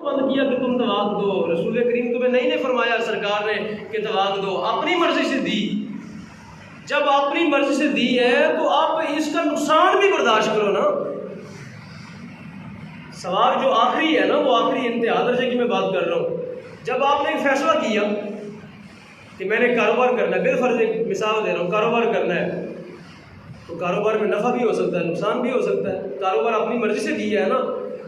बंद किया कि तुम तलाक दो। रसूल करीम तुम्हें नहीं फरमाया सरकार ने कि तलाक दो, अपनी मर्जी से दी। जब अपनी मर्जी से दी है तो आप इसका नुकसान भी बर्दाश्त करो ना। सवाल जो आखिरी है ना, वो आखिरी इंतहा दर्जे की मैं बात कर रहा हूँ। जब आपने एक फैसला किया कि मैंने कारोबार करना है, बिलफर्ज एक मिसाल दे रहा हूँ, कारोबार करना है, तो कारोबार में नफ़ा भी हो सकता है, नुकसान भी हो सकता है। कारोबार अपनी मर्जी से किया है ना,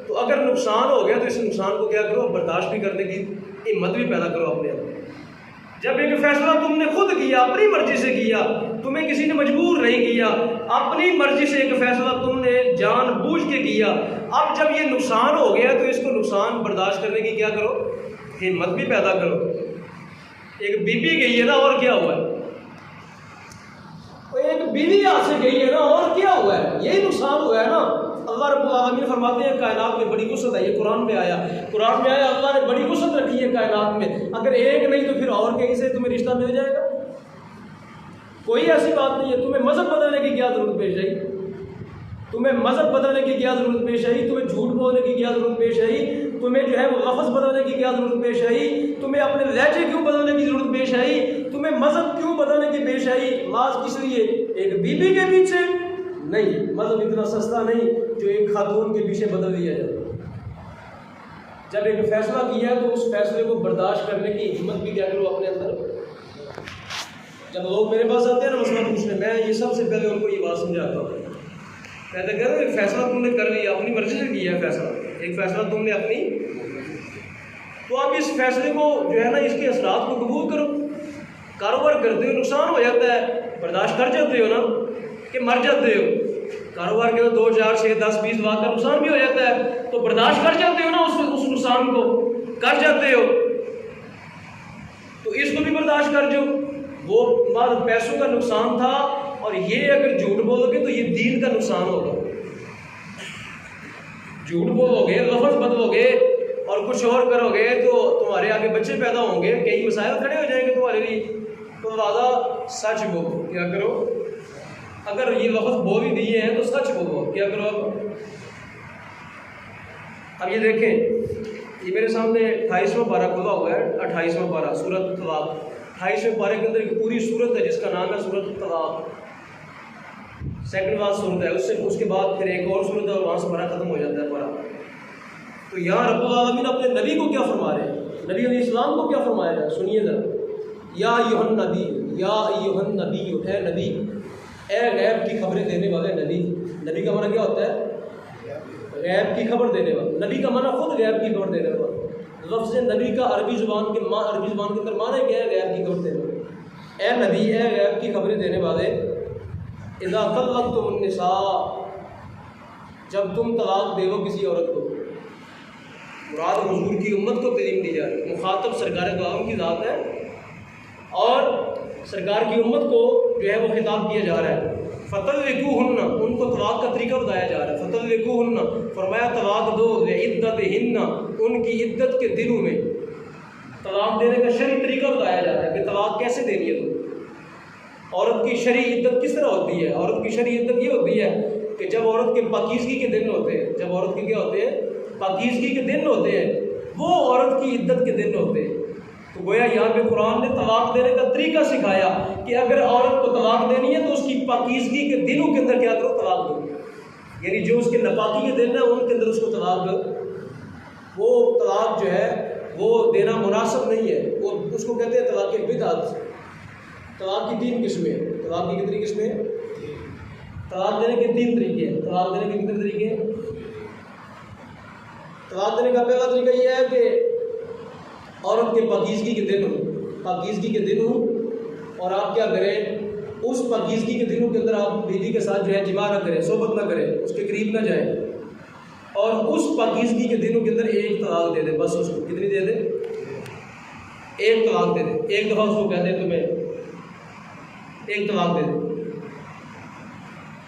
तो अगर नुकसान हो गया तो इस नुकसान को क्या करो, बर्दाश्त भी करने की हिम्मत भी पैदा करो अपने अंदर। जब एक फैसला तुमने खुद किया, अपनी मर्जी से किया, तुम्हें किसी ने मजबूर नहीं किया, अपनी मर्जी से एक फैसला तुमने जानबूझ के किया, अब जब ये नुकसान हो गया तो इसको नुकसान बर्दाश्त करने की क्या करो, हिम्मत भी पैदा करो। एक बीबी गई है ना, और क्या हुआ है, एक बीवी यहाँ से गई है ना, और क्या हुआ है, यही नुकसान हुआ है ना। अल्लाह रब्बुल आलमीन फरमाते हैं कायनात में बड़ी वुसअत है, ये कुरान में आया, अल्लाह ने बड़ी वुसअत रखी है कायनात में, अगर एक नहीं तो फिर और कहीं से तुम्हें रिश्ता मिल जाएगा। कोई ऐसी बात नहीं है। तुम्हें मज़हब बदलने की क्या ज़रूरत पेश आई, तुम्हें मज़हब बदलने की क्या ज़रूरत पेश आई, तुम्हें झूठ बोलने की क्या ज़रूरत पेश आई, तुम्हें जो है वो लफ्ज़ बदलने की क्या ज़रूरत पेश आई, तुम्हें अपने लहजे क्यों बदलने की ज़रूरत पेश आई, तुम्हें मज़हब क्यों बदलने की पेश आई, माज किस लिए, एक बीबी के पीछे नहीं। मज़हब इतना सस्ता नहीं जो एक खातून के पीछे बदल दिया जाए। जब एक फैसला किया तो उस फैसले को बर्दाश्त करने की हिम्मत भी क्या करो अपने अंदर। जब लोग मेरे पास आते हैं ना मसला पूछने, मैं ये सबसे पहले उनको ये बात समझाता हूँ, कहते कह रहे फैसला तुमने कर लिया, अपनी मर्जी से किया है फैसला, एक फैसला तुमने अपनी, तो आप इस फैसले को जो है ना, इसके असरात को कबूल करो। कारोबार करते हो, नुकसान हो जाता है, बर्दाश्त कर जाते हो ना कि मर जाते हो। कारोबार के 2, 4, 6, 10, 20 लाख का नुकसान भी हो जाता है, तो बर्दाश्त कर जाते हो ना, उस नुकसान को कर जाते हो, तो इसको भी बर्दाश्त कर जाओ। वो बाद पैसों का नुकसान था, और ये अगर झूठ बोलोगे तो ये दीन का नुकसान होगा। झूठ बोलोगे, लफ्ज़ बदलोगे और कुछ और करोगे तो तुम्हारे आगे बच्चे पैदा होंगे, कई मसाइल खड़े हो जाएंगे तुम्हारे लिए। तो ज़्यादा सच बोलो, क्या करो, अगर ये लफ्ज़ बोल ही दिए हैं तो सच बोलो, क्या करो। अब ये देखें, ये मेरे सामने 28वां पारा खुला हुआ है, 28वां पारा सूरत तलाक। 28वें पारे के अंदर एक पूरी सूरत है जिसका नाम है सूरत तलाक, सेकंड वाला सूरत है, उसके बाद फिर एक और सूरत है और वहाँ से पारा खत्म हो जाता है पारा। तो यहाँ रब्बुल आलमीन अपने नबी को क्या फरमा रहे हैं, नबी अलैहिस्सलाम को क्या फरमाया है, सुनिए जरा। या अय्युहन नबी, या अय्युहन नबी, है नबी, ए गैब की खबरें देने वाले नबी। नबी का माना क्या होता है, गैब की खबर देने वाला। नबी का माना खुद गैब की खबर देने वाला। लफ्ज़ नबी का अरबी ज़ुबान के अंदर माना क्या है, गैब की खबर देने वाले। ए नबी, ए गैब की खबरें देने वाले, इज़ा तल्लक़्तुमुन निसा, जब तुम तलाक दे दो किसी औरत को, मुराद हुजूर की उम्मत को तलीम दी जा रही है, मुखातब सरकार दो आलम की ज़ात है और सरकार की उम्मत को जो है वो खिताब किया जा रहा है। फ़तल्लिक़ूहुन्ना, उनको तलाक का तरीका बताया जा रहा है। फ़तल्लिक़ूहुन्ना, फरमाया तलाक दो, लिइद्दतिहिन्ना, उनकी इद्दत के दिनों में। तलाक देने का शरई तरीका बताया जा रहा है कि तलाक कैसे देनी है तुम। औरत की शरई इद्दत किस तरह होती है, औरत की शरई इद्दत ये होती है कि जब औरत के पाकीज़गी के दिन होते हैं, जब औरत के क्या होते हैं, पाकीज़गी के दिन होते हैं, वो औरत की इद्दत के दिन होते हैं। तो गोया यहाँ पे कुरान ने तलाक देने का तरीका सिखाया कि अगर औरत को तलाक देनी है तो उसकी पाकीज़गी के दिनों के अंदर क्या करो, तलाक दो। यानी जो उसके नापाकी के दिन है उनके अंदर उसको तलाक दो। वो तलाक जो है वो देना मुनासिब नहीं है, वो उसको कहते हैं तलाक बिदअत। तलाक की 3 किस्में हैं। तलाक की कितनी किस्में हैं, तलाक देने के 3 तरीके हैं। तलाक देने के कितने तरीके हैं, तलाक देने का पहला तरीका यह है कि औरत के पाकीज़गी के दिन हो, पाकीज़गी के दिन हो और आप क्या करें, उस पाकीज़गी के दिनों के अंदर आप बीवी के साथ जो है जिमा ना करें, सोबत ना करें, उसके करीब ना जाएं, और उस पाकीज़गी के दिनों के अंदर एक तलाक दे दे। बस उसको कितनी दे दे, एक तलाक दे दे। एक दफ़ा उसको कह दे तुम्हें एक तलाक दे दे,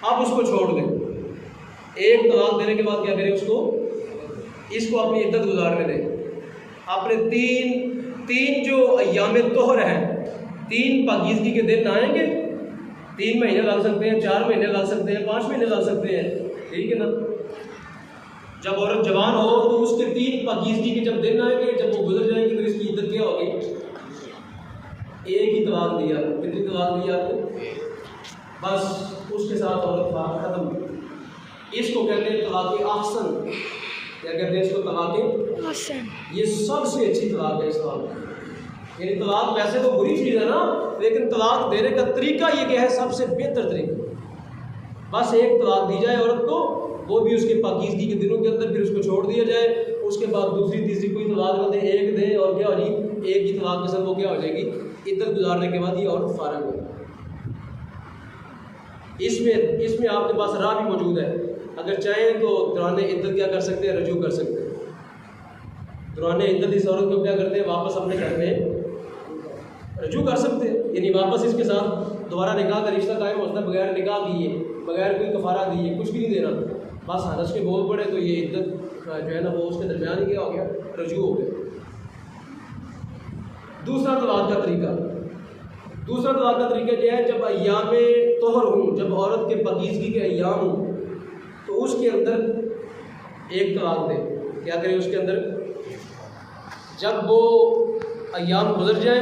आप उसको छोड़ दें। एक तलाक देने के बाद क्या करें, इसको अपनी इद्दत गुजारने दें। आपने तीन जो अय्याम तोहर हैं, 3 पाकीज़गी के दिन आएंगे, 3 महीने लग सकते हैं, 4 महीने लग सकते हैं, 5 महीने लग सकते हैं, ठीक है ना। जब औरत जवान हो तो उसके 3 पाकीज़गी के जब दिन आएंगे, जब वो गुजर जाएंगे तो इसकी इद्दत क्या होगी? एक ही तलाक दिया। कितनी तलाक दिया आपने? बस उसके साथ औरत खत्म। इसको कहते हैं तलाक़ अहसन। क्या कहते हैं इसको? तलाक़ अहसन। ये सबसे अच्छी तलाक है इस्लाम में। यानी तलाक वैसे तो बुरी चीज़ है ना, लेकिन तलाक देने का तरीका ये क्या है? सबसे बेहतर तरीका। बस एक तलाक दी जाए औरत को, वो भी उसके पाकीज़गी के दिनों के अंदर, फिर उसको छोड़ दिया जाए। उसके बाद दूसरी तीसरी कोई तलाक ना दे, एक दे और क्या हो जाएगी? एक ही तलाक के साथ वो क्या हो जाएगी? इद्दत गुजारने के बाद ये औरत फारिग हो। इसमें आपके पास राह भी मौजूद है। अगर चाहें तो दौरान इद्दत क्या कर सकते हैं? रजू कर सकते हैं। दौरान इद्दत इस औरत को क्या करते हैं? वापस अपने घर में रजू कर सकते हैं, यानी वापस इसके साथ दोबारा निकाह का रिश्ता कायम होता है, बगैर निकाह किए, बगैर कोई कफारा दिए, कुछ भी नहीं देना। बस हरस के बोल पड़े तो ये इद्दत जो है ना वो उसके दरमियान ही क्या हो गया? रजू हो गया। दूसरा तलाक का तरीका क्या है? जब अय्याम तोहर हूँ, जब औरत के पाकीज़गी के अय्याम हों तो उसके अंदर एक तलाक दे। क्या करें उसके अंदर? जब वो अय्याम गुजर जाए,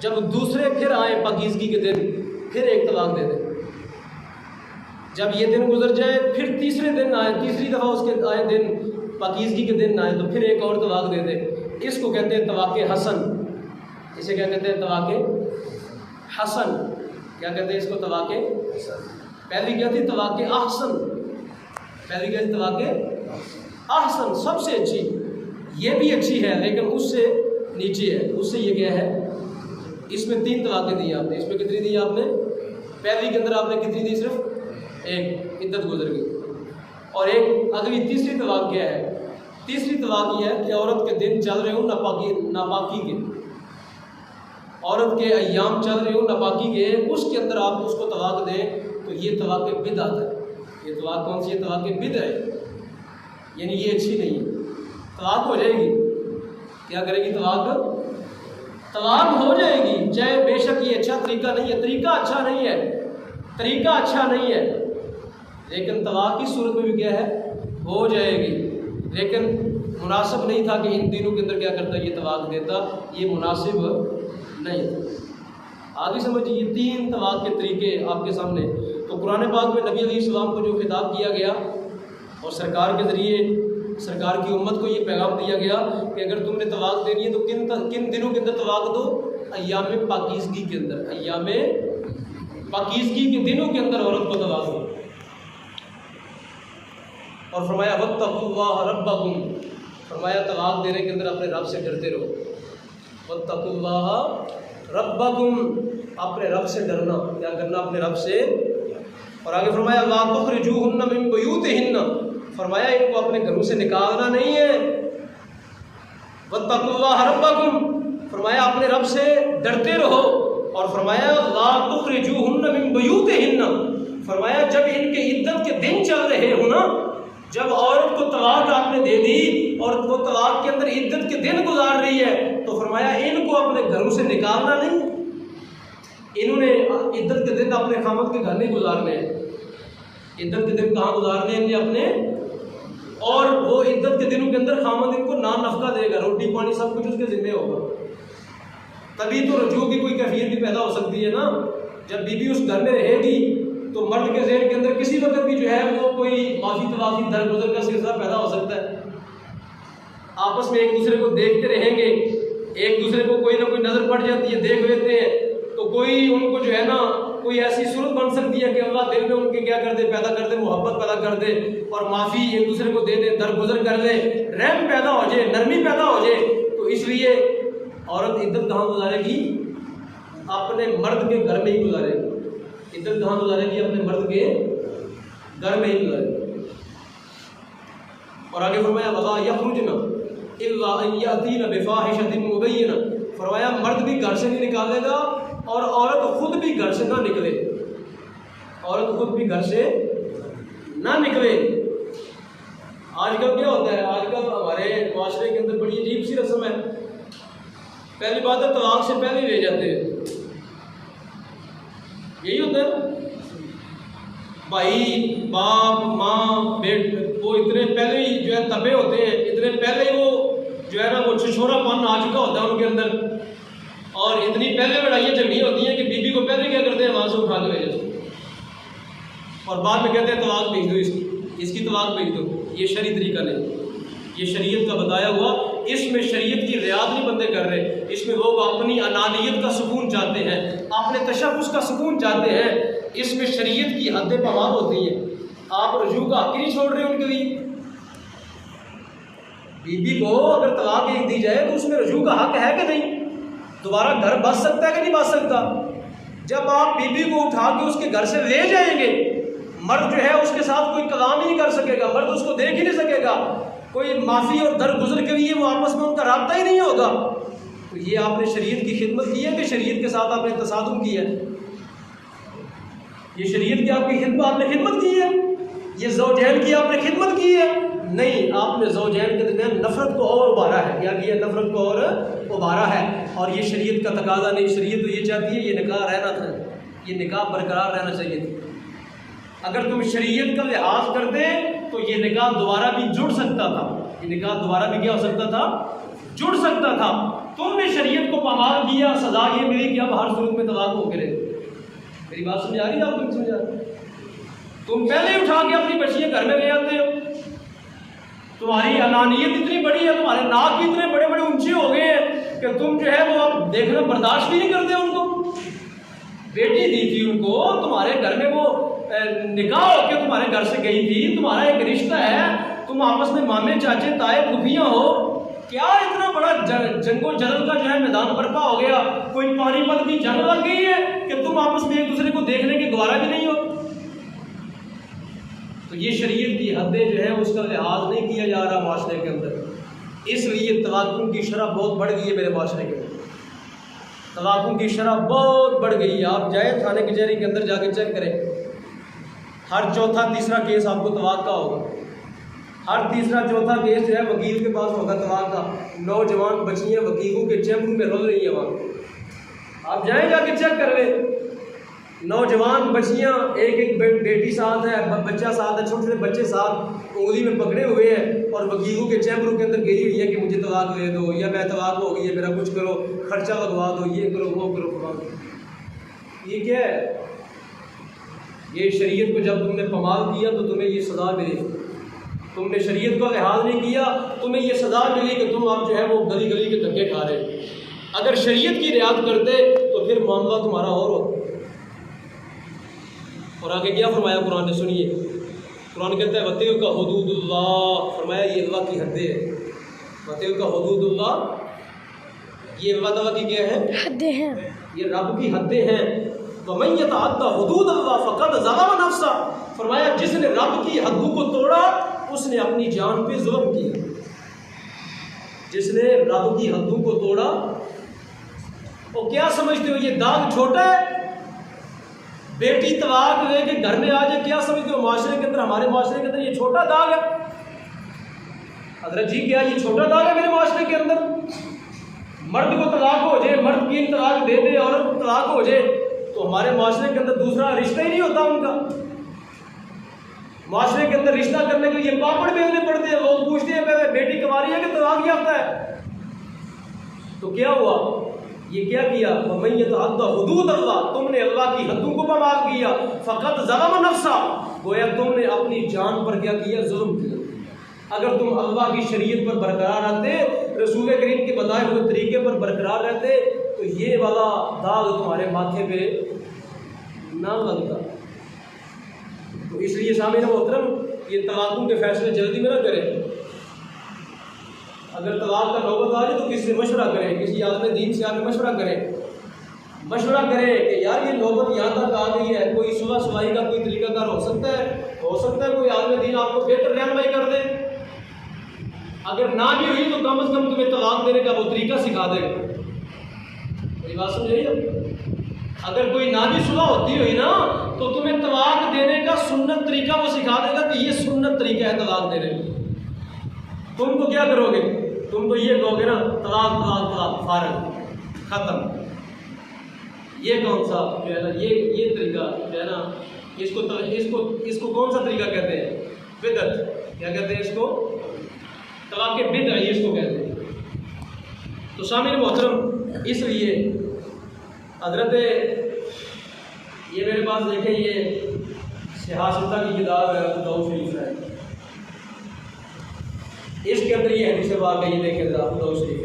जब दूसरे फिर आए पाकीज़गी के दिन, फिर एक तलाक दे दे। जब ये दिन गुजर जाए, फिर तीसरे दिन आए, तीसरी दफ़ा उसके आए दिन पाकीज़गी के दिन आए, तो फिर एक और तलाक दे दे। इसको कहते हैं तलाक़ हसन। इसे क्या कहते हैं? तलाक़ हसन। क्या कहते हैं इसको? तलाक़ पहली क्या थी? तलाक़ अहसन। पहली क्या थी? तलाक़ अहसन, सबसे अच्छी। ये भी अच्छी है लेकिन उससे नीचे है। उससे ये क्या है? इसमें 3 तलाक़ें दी आपने। इसमें कितनी दी आपने? पहली के अंदर आपने कितनी दी? सिर्फ एक, इद्दत गुजर गई। और एक अगली तीसरी तलाक क्या है? तीसरी तलाक ये है कि औरत के दिन चल रहे हो नापाकी के, औरत के अय्याम चल रहे हो नापाकी के, उसके अंदर आप उसको तलाक दें तो ये तलाक़ बिदअत है। ये तलाक कौन सी है? तलाक़ बिदअत है, यानी ये अच्छी नहीं है। तलाक हो जाएगी, क्या करेगी? तलाक हो जाएगी। चाहे बेशक ये अच्छा तरीका नहीं है, तरीका अच्छा नहीं है, लेकिन तलाक की सूरत में भी क्या है? हो जाएगी। लेकिन मुनासिब नहीं था कि इन दिनों के अंदर क्या करता? ये तलाक देता। ये मुनासिब नहीं था। आगे समझिए, ये 3 तलाक के तरीके आपके सामने। तो कुरान पाक में नबी अलैहिस्सलाम को जो खिताब किया गया और सरकार के ज़रिए सरकार की उम्मत को ये पैगाम दिया गया कि अगर तुमने तलाक देनी है तो किन दिनों के अंदर तलाक दो? अय्याम पाकीज़गी के अंदर। अय्याम पाकीज़गी के दिनों के अंदर औरत को तलाक दो। और फरमाया वत्तकुल्लाह रब्बकुम, फरमाया तलाक देने के अंदर अपने रब से डरते रहो। वत्तकुल्लाह रब्बकुम, अपने रब से डरना। क्या करना? अपने रब से। और आगे फरमाया ला तुखरिजूहुन्ना मिन बुयूतिहिन्ना, फरमाया इनको अपने घरों से निकालना नहीं है। वत्तकुल्लाह रब्बकुम, फरमाया अपने रब से डरते रहो। और फरमाया ला तुखरिजूहुन्ना मिन बुयूतिहिन्ना, फरमाया जब इनके इद्दत के दिन चल रहे हो ना, जब औरत को तलाक आपने दे दी और वो तलाक के अंदर इद्दत के दिन गुजार रही है, तो फरमाया इनको अपने घरों से निकालना नहीं। इन्होंने इद्दत के दिन अपने खामद के घर नहीं गुजारने हैं। इद्दत के दिन कहाँ गुजारने हैं? अपने। और वो इद्दत के दिनों के अंदर खामद इनको नाम नफका देगा, रोटी पानी सब कुछ उसके जिम्मे होगा। तभी तो रजू की कोई कैफियत भी पैदा हो सकती है ना। जब बीबी उस घर में रहेगी तो मर्द के ज़हन के अंदर किसी वक्त भी जो है वो कोई माफी तलाफी दरगुजर का सिलसिला पैदा हो सकता है। आपस में एक दूसरे को देखते रहेंगे, एक दूसरे को कोई ना कोई नज़र पड़ जाती है, देख लेते हैं, तो कोई उनको जो है ना कोई ऐसी सूरत बन सकती है कि अल्लाह दिल में उनके क्या कर दे? पैदा कर दे, मोहब्बत पैदा कर दे और माफ़ी एक दूसरे को दे दे, दरगुजर कर ले, रहम पैदा हो जाए, नरमी पैदा हो जाए। तो इसलिए औरत इद्दत कहाँ गुजारेगी? अपने मर्द के घर में ही गुजारेगी। इद्दत कहाँ गुजारेगी? अपने मर्द के घर में ही गुजारेगी। और आगे फरमाया वला यखरुजना इल्ला अन यातीना बिफाहिशतिन मुबय्यिना, फरमाया मर्द भी घर से नहीं निकालेगा और औरत खुद भी घर से ना निकले। औरत खुद भी घर से ना निकले। आजकल क्या होता है? आजकल हमारे माशरे के अंदर बड़ी अजीब सी रस्म है। पहली बात है तलाक से पहले ले जाते हैं, यही होता है भाई। बाप माँ बेट वो इतने पहले ही जो है तबे होते हैं, इतने पहले ही वो जो है ना वो छिछोरापन आ चुका होता है उनके अंदर, और इतनी पहले लड़ाइयाँ झगड़ियाँ होती हैं कि बीबी को पहले क्या करते हैं, वहाँ से उठा के भेज और बाद में कहते हैं तलाक भेज दो, इसकी तलाक भेज दो। ये शरीयत तरीका नहीं, ये शरीयत का बताया हुआ, इसमें शरीयत की रियात नहीं बंदे कर रहे, इसमें लोग अपनी अनानियत का सुकून चाहते हैं, अपने तशब्बुस का सुकून चाहते हैं, इसमें शरीयत की हदें पमार होती हैं। आप रजू का हक नहीं छोड़ रहे उनके लिए। बीबी को अगर तलाक एक दी जाए तो उसमें रजू का हक है कि नहीं? दोबारा घर बस सकता है कि नहीं बस सकता? जब आप बीबी को उठा के उसके घर से ले जाएंगे, मर्द जो है उसके साथ कोई कलाम ही नहीं कर सकेगा, मर्द उसको देख ही नहीं सकेगा, कोई माफ़ी और दरगुजर के लिए वो आपस में उनका राब्ता ही नहीं होगा। तो ये आपने शरीयत की खिदमत की है कि शरीयत के साथ आपने तसादुम किया है? ये शरीयत की आपकी खिदमत, आपने खिदमत की है? ये ज़ौजैन की आपने खिदमत की है? नहीं, आपने ज़ौजैन के दरमियान नफ़रत को और उबारा है। क्या किया? नफ़रत को और उबारा है। और ये शरीयत का तकाजा नहीं, शरीयत तो ये चाहती है ये निकाह रहना था, ये निकाह बरकरार रहना चाहिए था। अगर तुम शरीयत का लिहाज कर दे तो ये निकाह दोबारा भी जुड़ सकता था, ये निकाह दोबारा भी क्या हो सकता था? जुड़ सकता था। तुमने शरीयत को पामाल किया, सजा ये मिली कि अब हर सूरत में तलाक हो गिरे। मेरी बात समझ आ रही है आपको? नहीं समझ आ रही? तुम पहले उठा के अपनी बच्चियाँ घर में ले आते हो, तुम्हारी अनानियत इतनी बड़ी है, तुम्हारे नाक भी इतने बड़े बड़े ऊंचे हो गए हैं कि तुम जो है वो अब देखना बर्दाश्त भी नहीं करते उनको। बेटी दी थी उनको, तुम्हारे घर में वो निकाह होकर तुम्हारे घर से गई थी, तुम्हारा एक रिश्ता है, तुम आपस में मामे चाचे ताए फूफियाँ हो, क्या इतना बड़ा जंगो जदल का जो है मैदान बर्पा हो गया? कोई पानीपत की जंग लग गई है कि तुम आपस में एक दूसरे को देखने के गवारा भी नहीं हो? तो ये शरीयत की हदें जो है उसका लिहाज नहीं किया जा रहा माशरे के अंदर, इसलिए तलाकों की शरह बहुत बढ़ गई है मेरे माशरे के अंदर। तलाकों की शरह बहुत बढ़ गई है। आप जाए थाने कचहरी के अंदर जाके चेक करें, हर चौथा तीसरा केस आपको तलाक का होगा, हर तीसरा चौथा केस जो है वकील के पास होगा तलाक का। नौजवान बच्चियाँ वकीलों के चैम्बर में रुल रही है वहाँ, आप जाएँ जाके चेक कर लें। नौजवान बच्चियाँ, एक एक बेटी साथ है, बच्चा साथ है, छोटे छोटे बच्चे साथ उंगली में पकड़े हुए हैं और वकीलों के चैम्बरों के अंदर गई हुई है कि मुझे तलाक दे दो, या मैं तलाक हो गई है, मेरा कुछ करो, खर्चा लगवा दो, ये करो वो करो। ये क्या है? ये शरीयत को जब तुमने पमाल किया तो तुम्हें ये सज़ा मिली। तुमने शरीयत का लिहाज नहीं किया, तुम्हें ये सज़ा मिली कि तुम अब जो है वो गली गली के धक्के खा रहे। अगर शरीयत की रियायत करते तो फिर मामला तुम्हारा और होता। और आगे क्या फरमाया कुरान ने? सुनिए, कुरान कहता है वतिल का हुदूदुल्लाह, फरमाया ये अल्लाह की हदें हैं। वतिल का हुदूदुल्लाह, ये अल्लाह ताला की क्या है? हदें हैं, ये रब की हदें हैं। वमन यतअद्दा हुदूदल्लाह फक़द ज़लम नफ्सा, फरमाया जिसने रब की हदों को तोड़ा उसने अपनी जान पे जुल्म किया। जिसने रब की हदों को तोड़ा, वो क्या समझते हो ये दाग छोटा है? बेटी तलाक लेके घर में आ जाए, क्या समझते हो माशरे के अंदर, हमारे माशरे के अंदर ये छोटा दाग है? हजरत जी क्या ये छोटा दाग है मेरे माशरे के अंदर? मर्द को तलाक हो जाए, मर्द 3 तलाक दे दे, औरत को तलाक हो जाए, तो हमारे माशरे के अंदर दूसरा रिश्ता ही नहीं होता उनका। माशरे के अंदर रिश्ता करने के लिए पापड़ बेलने पड़ते हैं। लोग पूछते हैं पहले बेटी कुंवारी है कि तलाक याफ्ता है? तो क्या हुआ? ये क्या किया? वमन यतअद्दा हुदूदल्लाह, तुमने अल्लाह की हदों को पामाल किया। फ़क़द ज़लम नफ्सा, गोया तुमने अपनी जान पर क्या किया? जुल्म किया। अगर तुम अल्लाह की शरीयत पर बरकरार रहते, रसूल करीम के बताए हुए तरीके पर बरकरार रहते, तो ये वाला दाग तुम्हारे माथे पे ना लगता। तो इसलिए सामने मोहतरम, ये तलाकों के फैसले जल्दी में ना करें। अगर तलाक का नौबत आ जाए तो किसी से मशवरा करें, किसी आदमी दीन से आके मशवरा करें कि यार ये नौबत यहाँ तक आ गई है, कोई सुलह सुलही का कोई तरीकाकार हो सकता है कोई आदमी दीन आपको बेहतर रहनुमाई कर दे। अगर ना भी हुई तो कम से कम तुम्हें तलाक देने का वो तरीका सिखा देगा। मेरी बात समझिए, अगर कोई ना भी सुलह होती हुई ना तो तुम्हें तलाक देने का सुन्नत तरीका वो सिखा देगा कि ये सुन्नत तरीका है तलाक देने का। तुम तो क्या करोगे? तुम तो ये कहोगे ना तलाक तलाक तलाक, फारग, खत्म। ये कौन सा जो है ना ये तरीका जो है ना इसको कौन सा तरीका कहते हैं? बिदअत। क्या कहते हैं इसको? तलाक बिदअ इसको कहते हैं। तो सामने मोहतरम, इसलिए हजरत ये मेरे पास देखें, ये सियासत की किताब है अबू दाऊद शरीफ है, इसके अंदर ये हदीस पाक है, ये देखें जरा अबू दाऊद शरीफ,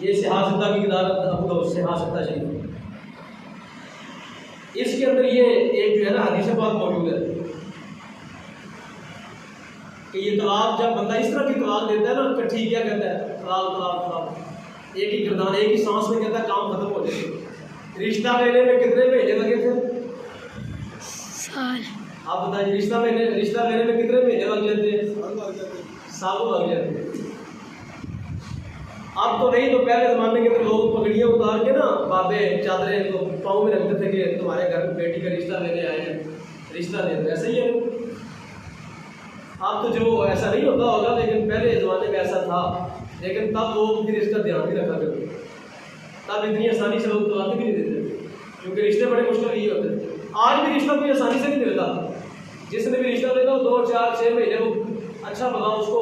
ये सियासत की किताब अबू दाऊद सियासत शरीफ, इसके अंदर ये एक जो है ना हदीस पाक मौजूद है कि ये तलाक, जब बंदा इस तरह की तलाक देता है ना, कट्ठी क्या कहता है? तलाक तलाक तलाक, एक ही गिरदान, एक ही सांस में कहता है काम खत्म हो जाए। रिश्ता लेने में कितने महीने लगे थे? साल। आप बताइए, रिश्ता लेने में कितने महीने लग जाते हैं? सालों लग जाते हैं। अब तो नहीं, तो पहले ज़माने के अंदर लोग पगड़ियाँ उतार के ना, बाबे चादरें तो पाँव में रखते थे कि तुम्हारे घर में बेटी का रिश्ता लेने आए हैं, रिश्ता ले दो। ऐसा ही है। अब तो जो ऐसा नहीं होता होगा, लेकिन पहले ज़माने में ऐसा था। लेकिन तब लोग फिर इसका ध्यान नहीं रखा करते, तब इतनी आसानी से लोग तलाक भी नहीं देते, क्योंकि रिश्ते बड़े मुश्किल नहीं होते। आज भी रिश्ता कोई आसानी से नहीं मिलता। जिसने भी रिश्ता लेगा 2 4 6 महीने वो अच्छा भला उसको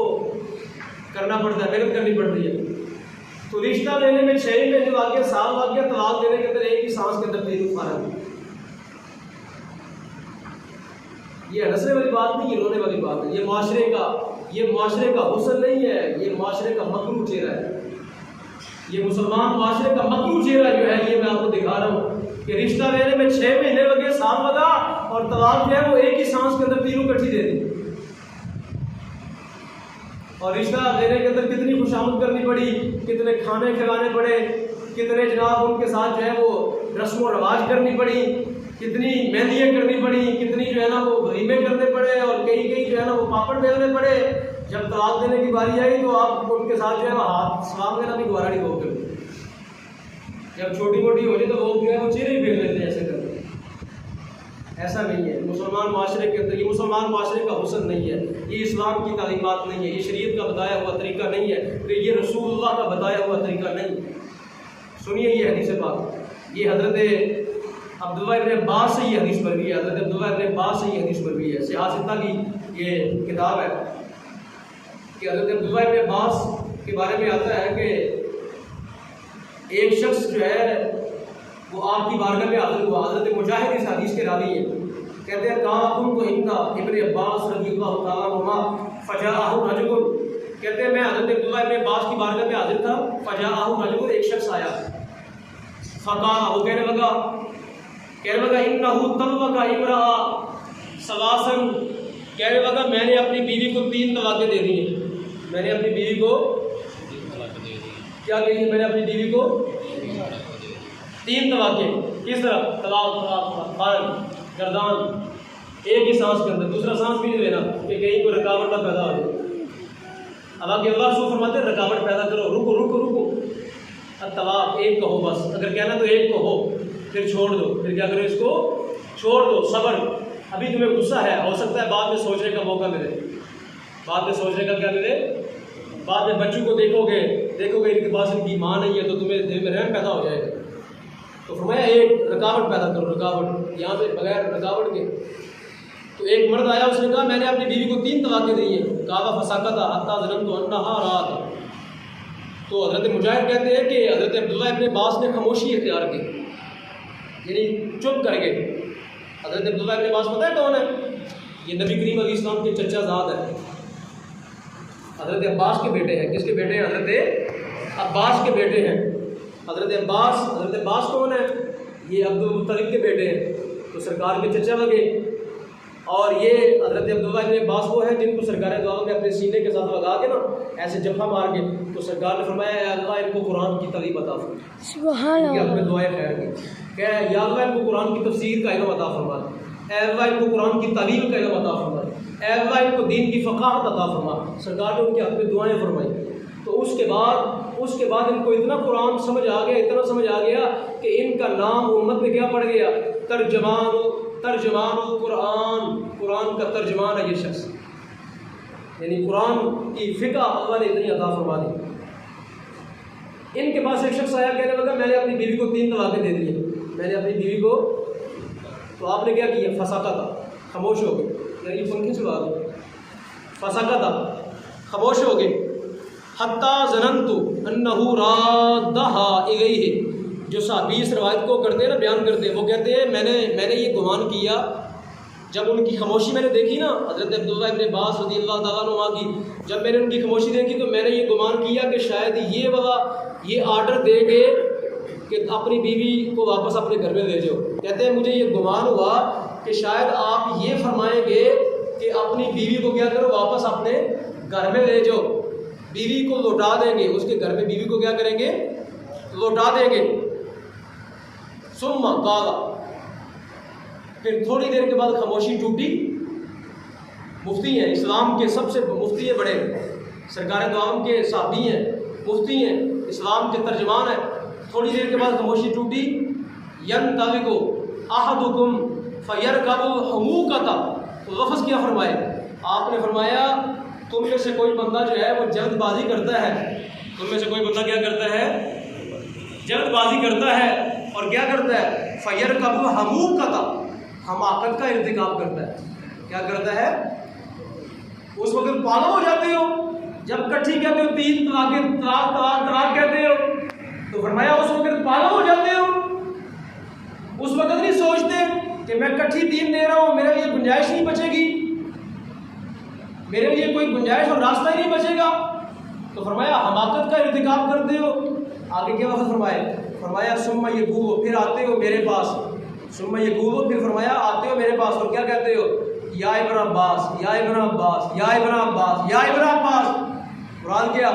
करना पड़ता है, मेहनत करनी पड़ती है। तो रिश्ता लेने में 6 महीने लग गया, साल लग गया, तलाक देने के अंदर एक ही सांस के अंदर 3 फर्क। ये हंसने वाली बात नहीं, ये रोने वाली बात है। ये माशरे का हुस्न नहीं है, ये माशरे का मकरू चेहरा है। ये मुसलमान माशरे का मकरू चेहरा जो है, ये मैं आपको दिखा रहा हूँ कि रिश्ता लेने में 6 महीने लगे, साल लगा, और तलाक जो है वो एक ही सांस के अंदर 3 इकट्ठी दे दी। और रिश्ता लेने के अंदर कितनी खुशामद करनी पड़ी, कितने खाने खिलाने पड़े, कितने जनाब उनके साथ जो है वो रस्म व रवाज करनी पड़ी, कितनी मेहंदियाँ करनी पड़ी, कितनी जो है ना वो वलीमे करने पड़े, और कई जो है ना वो पापड़ बेलने पड़े। जब तलाक देने की बारी आई तो आप उनके साथ जो है वो हाथ सलाम देना भी गवारा नहीं होकर। जब छोटी मोटी होती तो लोग जो है वो चेहरे ही फेर लेते हैं ऐसे करके। ऐसा नहीं है मुसलमान माशरे के अंदर। ये मुसलमान माशरे का हुस्न नहीं है, ये इस्लाम की तालीमात नहीं है, ये शरीयत का बताया हुआ तरीका नहीं है, तो ये रसूलुल्लाह का बताया हुआ तरीका नहीं। सुनिए ये हदीस पाक, ये हज़रत अब्दुल्लाह इब्न अब्बास से ये हदीस मरवी है, हज़रत अब्दुल्लाह इब्न अब्बास से ये हदीस मरवी है। सियासत की ये किताब है कि हज़रत अब्दुल्लाह इब्न अब्बास के बारे में आता है कि एक शख्स जो है वो आपकी बारगाह में हाजिर हुआ। हज़रत मुजाहिद इस हदीस के रावी हैं, कहते हैं कहा तुम तो इंदा इब्न अब्बास रज़ियल्लाहु तआला अन्हुमा फजाअहु रजुल, कहते हैं मैं हज़रत अब्दुल्लाह इब्न अब्बास की बारगाह में हाजिर था। फजाअहु रजुल, एक शख्स आया। फ़क़ाल, वो कहने लगा इन्नहु तल्लक़ा इम्रअ सलासन, कहने लगा मैंने अपनी बीवी को 3 तलाक़ें दे दी हैं। मैंने अपनी बीवी को क्या कही? मैंने अपनी बीवी को 3 तलाक़ें। किस तरह? तलाक़ गर्दान, एक ही सांस के अंदर, दूसरा सांस भी नहीं लेना कि कहीं कोई रुकावट ना पैदा हो जाए। हालांकि अल्लाह रसूल फरमाते हैं रुकावट पैदा करो, रुको रुको रुको। तलाक़ एक कहो बस, अगर कहना तो एक कहो, फिर छोड़ दो। फिर क्या करो? इसको छोड़ दो। सब्र, अभी तुम्हें गुस्सा है, हो सकता है बाद में सोचने का मौका मिले, बाद में सोचने का क्या मिले, बाद में बच्चों को देखोगे इनके पास इनकी माँ नहीं है तो तुम्हें दिल में रहम पैदा हो जाएगा। तो फरमाया एक रुकावट पैदा करो, रुकावट यहाँ पे बगैर रुकावट के। तो एक मर्द आया, उसने कहा मैंने अपनी बीवी को 3 तलाक़ें दी हैं। कहा फसाकता हत्ता ज़ननतु अन्नहा रात। तो हज़रत मुजाहिद कहते हैं कि हज़रत अब्दुल्लाह इब्न अब्बास ने खामोशी इख्तियार की, यानी चुप कर गए। हज़रत अब्दुल्लाह इब्न अब्बास पता है कौन है? ये नबी करीम अलैहिस्सलाम के चचा ज़ाद है, हज़रत अब्बास के बेटे हैं। किसके बेटे हैं? हज़रत अब्बास के बेटे हैं। हज़रत अब्बास कौन है? ये अब्दुल मुत्तलिब के बेटे हैं, तो सरकार के चचा लगे। और ये हज़रत अब्दुल्लाह इब्न अब्बास वो है जिनको सरकार दो आलम ने अपने सीने के साथ लगा के ना ऐसे जफ़ा मार के, तो सरकार ने फरमाया अल्लाह इनको कुरान की तालीम अता फरमा, सुभान अल्लाह, अपने दुआएं खैर की, क्या या अल्लाह इनको कुरान की तफसीर का इल्म अता फरमा, ऐ अल्लाह इनको कुरान की तालीम का इल्म अता फरमा, ऐ अल्लाह इनको दीन की फ़क़ाहत अता फरमा। सरकार ने उनके हक़ में दुआएं फरमाई। तो उसके बाद इनको इतना कुरान समझ आ गया, इतना समझ आ गया कि इनका नाम उम्मत में क्या पड़ गया? तर्जमान कुरान का तर्जमान है ये शख्स, यानी कुरान की फ़िक़्ह अल्लाह ने इतनी अता फरमा दी। इनके पास एक शख्स आया, कहने लगा मैंने अपनी बीवी को 3 तलाक़ें दे दी, मैंने अपनी बीवी को। तो आपने क्या किया? फसाका था, खामोश हो गए। ये पंखे चला दो, फसाका था, खामोश हो गए। हत्ता ज़नन्तु अन्नहु राद्दहा इलैहि, जो साहबी इस रवायत को करते हैं ना, बयान करते हैं, वो कहते हैं मैंने ये गुमान किया, जब उनकी खामोशी मैंने देखी ना, हज़रत अब्दुल्लाह इब्न अब्बास रज़ियल्लाहु ताला अन्हुमा की, जब मैंने उनकी खामोशी देखी तो मैंने ये गुमान किया कि शायद ये आर्डर देंगे कि अपनी बीवी को वापस अपने घर में ले जाओ। कहते हैं मुझे ये गुमान हुआ कि शायद आप ये फरमाएंगे कि अपनी बीवी को क्या करो, वापस अपने घर में ले जाओ, बीवी को लौटा देंगे, उसके घर में बीवी को क्या करेंगे? लौटा देंगे। सुम्मा काला, फिर थोड़ी देर के बाद खामोशी टूटी। मुफ्ती हैं, इस्लाम के सबसे मुफ्ती हैं, बड़े सरकार दो आलम के साहबी हैं, मुफ्ती हैं, इस्लाम के तर्जमान हैं। थोड़ी देर के बाद खामोशी टूटी। यंतलिकु अहदुकुम फयरकबुल हमूकता, तो लफ्ज़ क्या फरमाए? आपने फरमाया तुम में से कोई बंदा जो है वो जल्दबाजी करता है, तुम में से कोई बंदा क्या करता है? जल्दबाजी करता है। और क्या करता है? फयरकबुल हमूकता, हमाकत का इर्तिकाब करता है। क्या करता है? उस वक्त पागल हो जाते हो जब कट्ठी कहते हो 3 तलाक़ें, तलाक कहते हो, तो फरमाया उस वक्त पागल हो जाते हो। उस वक्त नहीं सोचते कि मैं कट्ठी 3 दे रहा हूँ, मेरे लिए गुंजाइश नहीं बचेगी, मेरे लिए कोई गुंजाइश और रास्ता ही नहीं बचेगा। तो फरमाया हमाकत का इर्तिकाब करते हो। आगे क्या वक्त फरमाया सुम्मा यकूलु, फिर आते हो मेरे पास, सुम्मा यकूलु, फिर फरमाया आते हो मेरे पास और क्या कहते हो? या इब्न अब्बास, या इब्न अब्बास, या इब्न अब्बास, या इब्न अब्बास। कुरान क्या?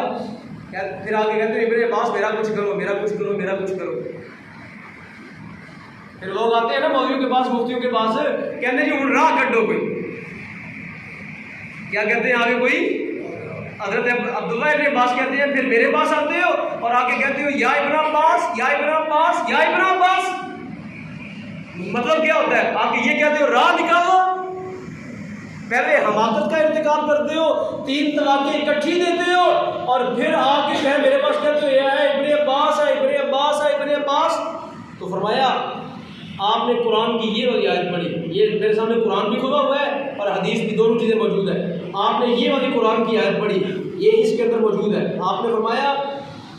फिर आगे कहते हो इब्न अब्बास मेरा कुछ करो, मेरा कुछ करो, मेरा कुछ करो। फिर लोग आते हैं ना मौलवियों के पास, मुफ्तियों के पास, कहते जी हूँ राह कड्डो कोई। क्या कहते हैं आगे? कोई हज़रत अब्दुल्लाह इब्न अब्बास कहते हैं, फिर मेरे पास आते हो और आगे कहते हो या इब्न अब्बास, या इब्न अब्बास, या इब्न अब्बास। मतलब क्या होता है? आगे ये कहते हो राह निकालो, पहले हमाकत का इर्तिकाब करते हो, 3 तलाक़ें इकट्ठी देते हो और फिर आके कहे मेरे पास कहते हो या इब्न अब्बास है, इब्न अब्बास है, इब्न अब्बास। तो फरमाया आपने कुरान की ये वाली आयत पढ़ी, ये मेरे सामने कुरान भी खुला हुआ है और हदीस भी, दोनों चीज़ें मौजूद है। आपने ये वाली कुरान की आयत पढ़ी, ये इसके अंदर मौजूद है। आपने फरमाया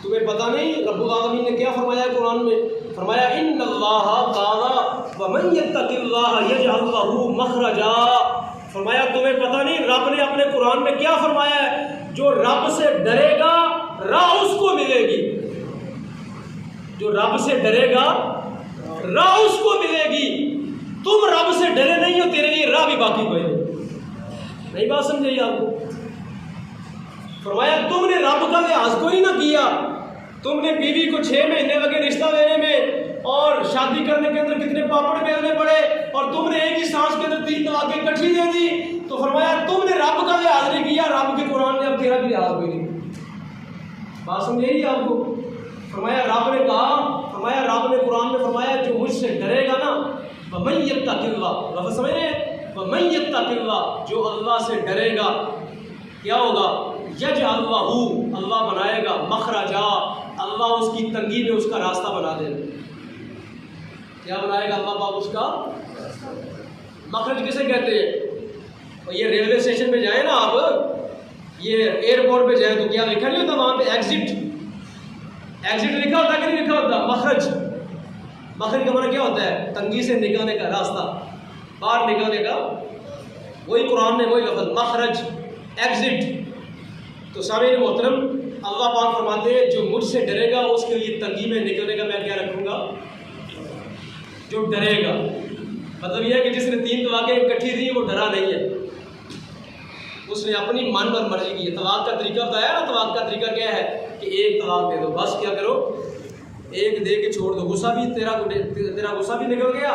तुम्हें पता नहीं रब्बुल आलमीन ने क्या फरमाया कुरान में? फरमाया इन्नल्लाहा काला व मन यत्तकिल्लाह यजअल लहू मखरजा। फरमाया तुम्हें पता नहीं रब ने अपने कुरान में क्या फरमाया है? जो रब से डरेगा राह उसको मिलेगी, जो रब से डरेगा राह उसको मिलेगी। तुम रब से डरे नहीं हो, तेरे लिए राह भी बाकी कोई नहीं। बात समझे आपको? फरमाया तुमने रब का लिहाज कोई ना किया, तुमने बीवी को 6 महीने लगे रिश्ता लेने में और शादी करने के अंदर कितने पापड़ बेलने पड़े और तुमने एक ही सांस के अंदर 3 तलाक़ें इकट्ठी दे दी। तो फरमाया तुमने रब का लिहाज नहीं किया, रब के कुरान ने अब तेरा भी लिहाज कोई नहीं। बात समझे आपको? फरमाया रब ने कहा, फरमाया रब ने कुरान में फरमाया जो मुझसे डरेगा ना, वमन यत्तकिल्लाह, लफ्ज़ समझ रहे हैं? वमन यत्तकिल्लाह, जो अल्लाह से डरेगा क्या होगा? यजअल लहू, अल्लाह बनाएगा मखरजा, अल्लाह उसकी तंगी में उसका रास्ता बना देगा। क्या बनाएगा अल्लाह पाक? उसका मखरज किसे कहते हैं? और ये रेलवे स्टेशन पे जाए ना आप, ये एयरपोर्ट पे जाए तो क्या लिखा नहीं होता वहाँ पे? एग्जिट, एग्जिट लिखा होता कि नहीं लिखा होता? मखरज, मखरज का मतलब क्या होता है? तंगी से निकलने का रास्ता, बाहर निकलने का। वही कुरान ने वही लफ्ज़ मखरज, एग्जिट। तो सामईन मोहतरम, अल्लाह पाक फरमाते हैं जो मुझसे डरेगा उसके लिए तंगी में निकलने का मैं क्या रखूँगा? जो डरेगा, मतलब यह है कि जिसने 3 तलाक़ें इकट्ठी दी वो डरा नहीं है, उसने अपनी मन और मर्जी की है। तलाक का तरीका बताया ना, तलाक का तरीका क्या है कि 1 तलाक दे दो, बस क्या करो? 1 दे के छोड़ दो, गुस्सा भी तेरा गुस्सा भी निकल गया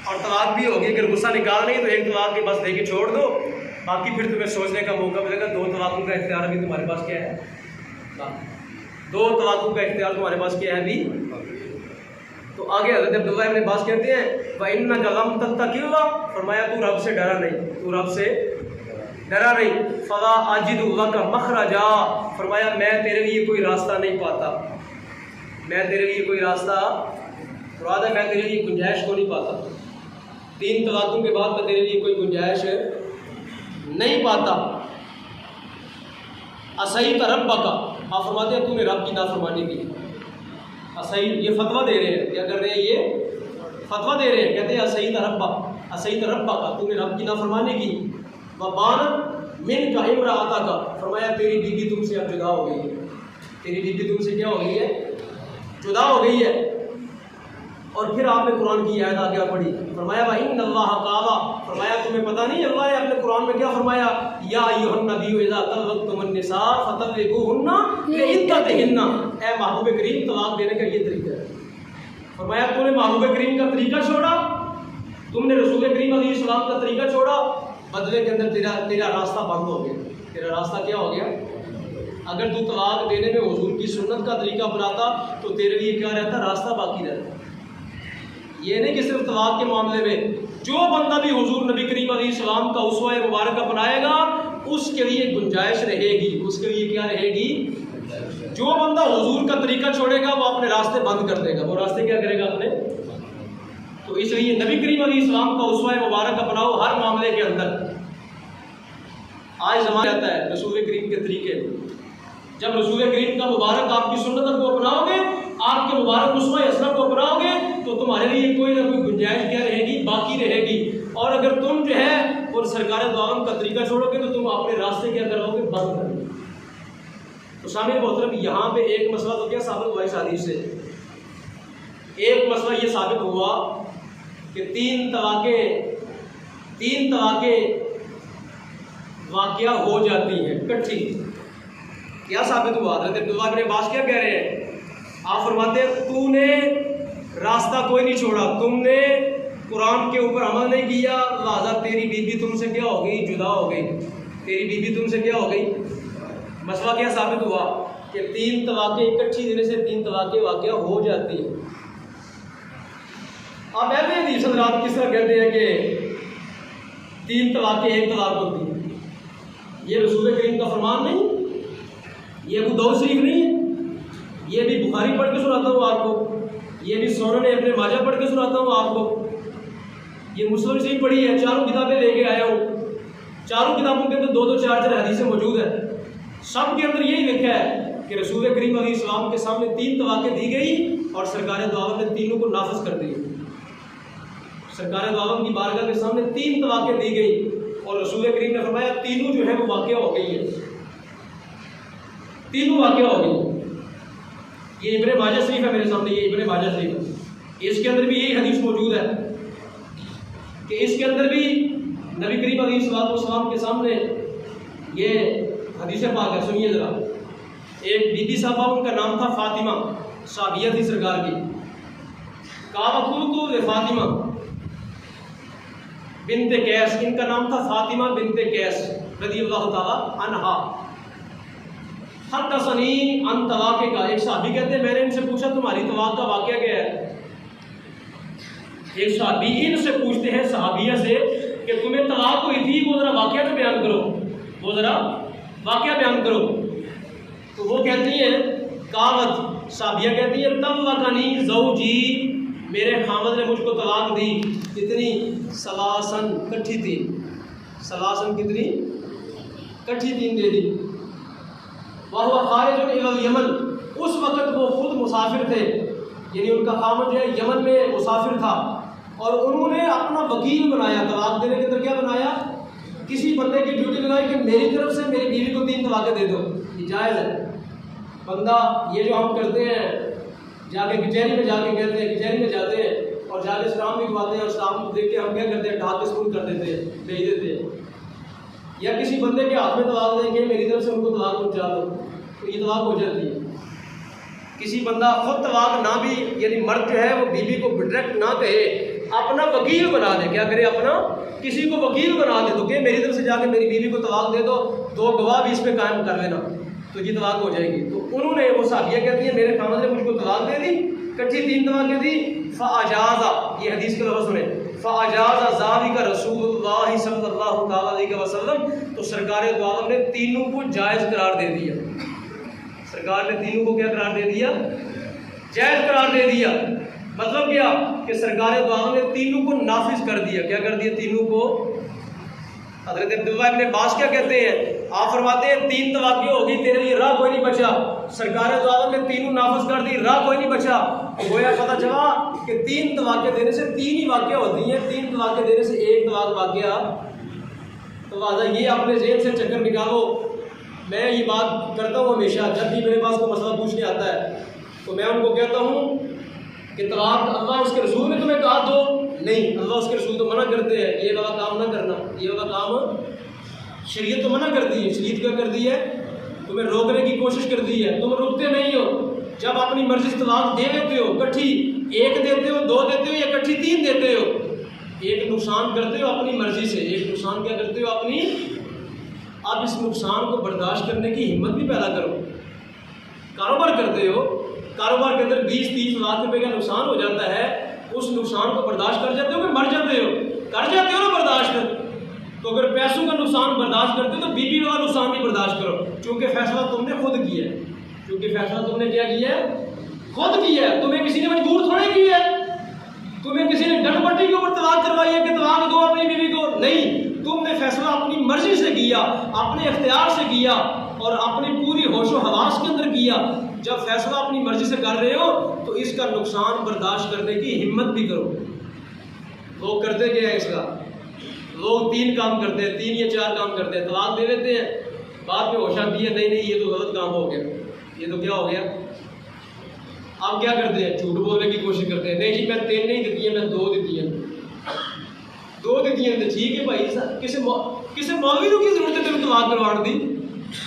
और तलाक भी हो गई। अगर गुस्सा निकाल नहीं तो 1 तलाक के बस दे के छोड़ दो, बाकी फिर तुम्हें सोचने का मौका मिलेगा। 2 तलाकों का इख्तियार भी तुम्हारे पास क्या है? 2 तलाकों का इख्तियार तुम्हारे पास क्या है अभी? तो आगे हज़रत अब्दुल्लाह इब्न अब्बास कहते हैं व इन्नका लम तत्तकिल्लाह, फरमाया तू रब से डरा नहीं, तू रब से डरा नहीं। फला अजिदु लका मखरजा, फरमाया मैं तेरे लिए कोई रास्ता नहीं पाता, मैं तेरे लिए कोई रास्ता, मुराद है मैं तेरे लिए गुंजाइश को नहीं पाता, 3 तलाकों के बाद मैं तेरे लिए कोई गुंजाइश नहीं पाता। असही रब्बा का, आप फरमाते हैं तूने रब की नाफरमानी की। असही, ये फतवा दे रहे हैं, क्या कर रहे हैं, ये फतवा दे रहे हैं, कहते हैं असही रब्बा का, तूने रब की नाफरमानी की। वबान मिन का इमराता का, फरमाया तेरी बीवी तुमसे अब जुदा हो गई है, तेरी बीवी तुमसे क्या हो गई है, जुदा हो गई है। और फिर आपने कुरान की आयत आगे पढ़ी, फरमाया वइन्नल्लाह कावा, फरमाया तुम्हें पता नहीं अल्लाह ने अपने कुरान में क्या फरमाया, या अय्युहन नबिय्यु इज़ा तल्लक़्तुमुन निसा फतल्लिक़ूहुन्ना लिइद्दतिहिन्ना, ए महबूब करीम तलाक देने का ये तरीका है। फरमाया तूने महबूब करीम का तरीका छोड़ा, तुमने रसूल करीम अलैहि सलाम का तरीका छोड़ा, बदले के अंदर तेरा रास्ता बंद हो गया। तेरा रास्ता क्या हो गया, अगर तू तलाक देने में हुजूर की सुन्नत का तरीका अपनाता तो तेरे लिए क्या रहता, रास्ता बाकी रहता। ये नहीं कि सिर्फ तलाक के मामले में, जो बंदा भी हुजूर नबी करीम अलैहि सलाम का उसवा मुबारक अपनाएगा उसके लिए गुंजाइश रहेगी, उसके लिए क्या रहेगी, जो बंदा हुजूर का तरीका छोड़ेगा वो अपने रास्ते बंद कर देगा, वो रास्ते क्या करेगा अपने। तो इसलिए नबी करीम अलैहि सलाम का उसवा मुबारक अपनाओ हर मामले के अंदर। आज ज़माना आता है रसूल करीम के तरीके, जब रसूल करीम का मुबारक आपकी सुन्नत को अपनाओगे, आपके मुबारक उसवा असरा को अपनाओगे तो तुम्हारे लिए कोई ना कोई गुंजाइश क्या रहेगी, बाकी रहेगी। और अगर तुम जो है और सरकार दो आलम का तरीका छोड़ोगे तो तुम अपने रास्ते क्या करोगे, बंद करोगे। तो सामने मोहतरम यहाँ पे एक मसला तो क्या साबित हुआ इस हदीस से, एक मसला ये साबित हुआ कि 3 तलाके वाक़या हो जाती हैं इकट्ठी। क्या साबित हुआ, हज़रत अब्दुल्लाह इब्न अब्बास क्या कह रहे हैं, आप फरमाते हैं तूने रास्ता कोई नहीं छोड़ा, तुमने कुरान के ऊपर अमल नहीं किया, लिहाजा तेरी बीवी तुमसे क्या हो गई, जुदा हो गई, तेरी बीवी तुमसे क्या हो गई। मसला क्या साबित हुआ कि 3 तलाक़ें इकट्ठी देने से 3 तलाक़ें वाक़या हो जाती हैं। अब ऐसे हदीस हज़रात किस तरह कहते हैं कि 3 तलाक़ें 1 तलाक़ होती है, ये रसूल करीम का फरमान नहीं, ये अबू दाऊद शरीफ नहीं है, ये भी बुखारी पढ़ के सुनाता हूँ आपको, ये भी सुनन इब्न माजा पढ़ के सुनाता हूँ आपको, ये मुस्लिम शरीफ पढ़ी है, चारों किताबें लेके आया हूँ, चारों किताबों के अंदर 2-2 4-4 हदीसें मौजूद है, सब के अंदर यही लिखा है कि रसूल करीम अलैहि सलाम के सामने 3 तलाक़ें दी गई और सरकार दो आलम ने तीनों को नाफिज कर दिया। सरकार दो आलम की बारगाह के सामने 3 तलाक़ें दी गई और रसूल करीम ने फरमाया तीनों जो है वो वाक़या हो गई है, तीनों वाक़या हो गई। ये इब्न माजा शरीफ है मेरे सामने, ये इब्न माजा शरीफ है, इसके अंदर भी यही हदीस मौजूद है कि इसके अंदर भी नबी करीम अलैहिस्सलाम के सामने ये हदीस पाक है, सुनिए ज़रा। एक बीबी साहबा, उनका नाम था फातिमा, साबिया थी सरकार की। कावकुलतु फातिमा बिनते कैस, इनका नाम था फातिमा बिनते कैस रज़ियल्लाहु ताला अन्हा। हद्दसनी अन तलाक़ का, एक साहबी कहते हैं मैंने इनसे पूछा तुम्हारी तलाक़ का वाक़या क्या है। एक साहबी इनसे पूछते हैं सहाबिया से कि तुम्हें तलाक़ हुई थी, वो ज़रा वाक़या तो बयान करो, वो ज़रा वाक़या बयान करो। तो वो कहती हैं, कावत साहबिया कहती है तल्लक़नी ज़ौजी, मेरे खामद ने मुझको तलाक़ दी, कितनी, सलासन, कट्ठी 3, सलासन कितनी, कट्ठी 3 दे दी। वह खारिजुन इलल यमन, उस वक़्त वो खुद मुसाफिर थे, यानी उनका खामद जो है यमन में मुसाफिर था और उन्होंने अपना वकील बनाया, तलाक़ देने के अंदर क्या बनाया, किसी बंदे की ड्यूटी लगाई कि मेरी तरफ से मेरी बीवी को 3 तलाक़ें दे दो, ये जायज़ है। बंदा ये जो हम करते हैं, जाके कचहरी में जाके कहते हैं, कचहरी में जाते हैं और जाके स्टाम्प भी दिखवाते हैं और स्टाम्प को देख के हम क्या करते हैं, ढाक के स्कूल कर देते हैं, भेज देते हैं। या किसी बंदे के हाथ में तलाक़ देंगे, मेरी तरफ से उनको तलाक़ पहुँचा दो, तो ये तलाक़ हो जाती है। किसी बंदा खुद तलाक़ ना भी, यानी मर्द जो है वो बीवी को डायरेक्ट ना कहे, अपना वकील बना दे, क्या करे, अपना किसी को वकील बना दे, तो कि मेरी तरफ से जाके मेरी बीवी को तलाक़ दे दो, 2 गवाह भी इस पर कायम कर लेना, तो ये तलाक़ हो जाएगी। तो उन्होंने, वो साहबिया कहती है मेरे खामद ने मुझको तलाक़ दे दी, कच्ची 3 तलाक़ें दी। फ़अजाज़ा, ये हदीस के लफ्ज़ सुने, फ़अजाज़ा ज़ालिका रसूलुल्लाह सल्लल्लाहु अलैहि वसल्लम, तो सरकार दो आलम ने तीनों को जायज़ करार दे दिया। सरकार ने तीनों को क्या करार दे दिया, जायज़ करार दे दिया। मतलब क्या कि सरकार दो आलम ने तीनों को नाफिज कर दिया। क्या कर दिया? तीनों को। हज़रत अब्दुल्लाह इब्न अब्बास क्या कहते हैं? आप फरमाते हैं 3 तवाक़े हो गई, तेरे लिए राह कोई नहीं बचा। सरकार दो आलम ने तीनों नाफिज कर दी, राह कोई नहीं बचा। गोया पता चला कि 3 तवाक़े देने से 3 ही वाक़या होती हैं, 3 तवाक़े देने से 1 तवाक़ वाक़या। तो वाज़ा ये अपने जेब से चक्कर निकालो। मैं ये बात करता हूँ हमेशा, जब भी मेरे पास कोई मसला पूछने आता है तो मैं उनको कहता हूँ कि तलाक अल्लाह उसके रसूल ने तुम्हें कहा दो? नहीं, अल्लाह उसके रसूल तो मना करते हैं ये वाला काम ना करना, ये वाला काम शरीयत तो मना करती है। शरीयत क्या कर दी है? तुम्हें रोकने की कोशिश कर दी है, तुम रुकते नहीं हो। जब अपनी मर्जी से तलाक दे देते हो, इकट्ठी 1 देते हो, 2 देते हो या इकट्ठी 3 देते हो, एक नुकसान करते हो अपनी मर्जी से, एक नुकसान क्या करते हो? अपनी। अब इस नुकसान को बर्दाश्त करने की हिम्मत भी पैदा करो। कारोबार करते हो, कारोबार के अंदर 20-30 लाख रुपए का नुकसान हो जाता है, उस नुकसान को बर्दाश्त कर जाते हो कि मर जाते हो? कर जाते हो ना बर्दाश्त। तो अगर पैसों का नुकसान बर्दाश्त करते हो तो बीवी वाला नुकसान भी बर्दाश्त करो, क्योंकि फैसला तुमने खुद किया है। क्योंकि फैसला तुमने क्या किया है? खुद किया है। तुम्हें किसी ने मजबूर थोड़ी किया है। तुम्हें किसी ने डंडपट्टी के ऊपर तलाक करवाई है कि तलाक दो अपनी बीवी को? नहीं, तुमने फैसला अपनी मर्जी से किया, अपने इख्तियार से किया और अपनी पूरी होशो हवास के अंदर किया। जब फैसला अपनी मर्जी से कर रहे हो तो इसका नुकसान बर्दाश्त करने की हिम्मत भी करो। लोग करते क्या है इसका? लोग 3 काम करते हैं, 3 या 4 काम करते हैं, तलाक दे देते हैं, बाद में होश आती है नहीं ये तो गलत काम हो गया, ये तो क्या हो गया। अब क्या करते हैं? झूठ बोलने की कोशिश करते हैं। नहीं जी मैं 3 नहीं देती है, मैं 2 देती है। 2 देती है तो ठीक है भाई, किसी मौलवी को की जरूरत है तेरे तलाक करवाने दी?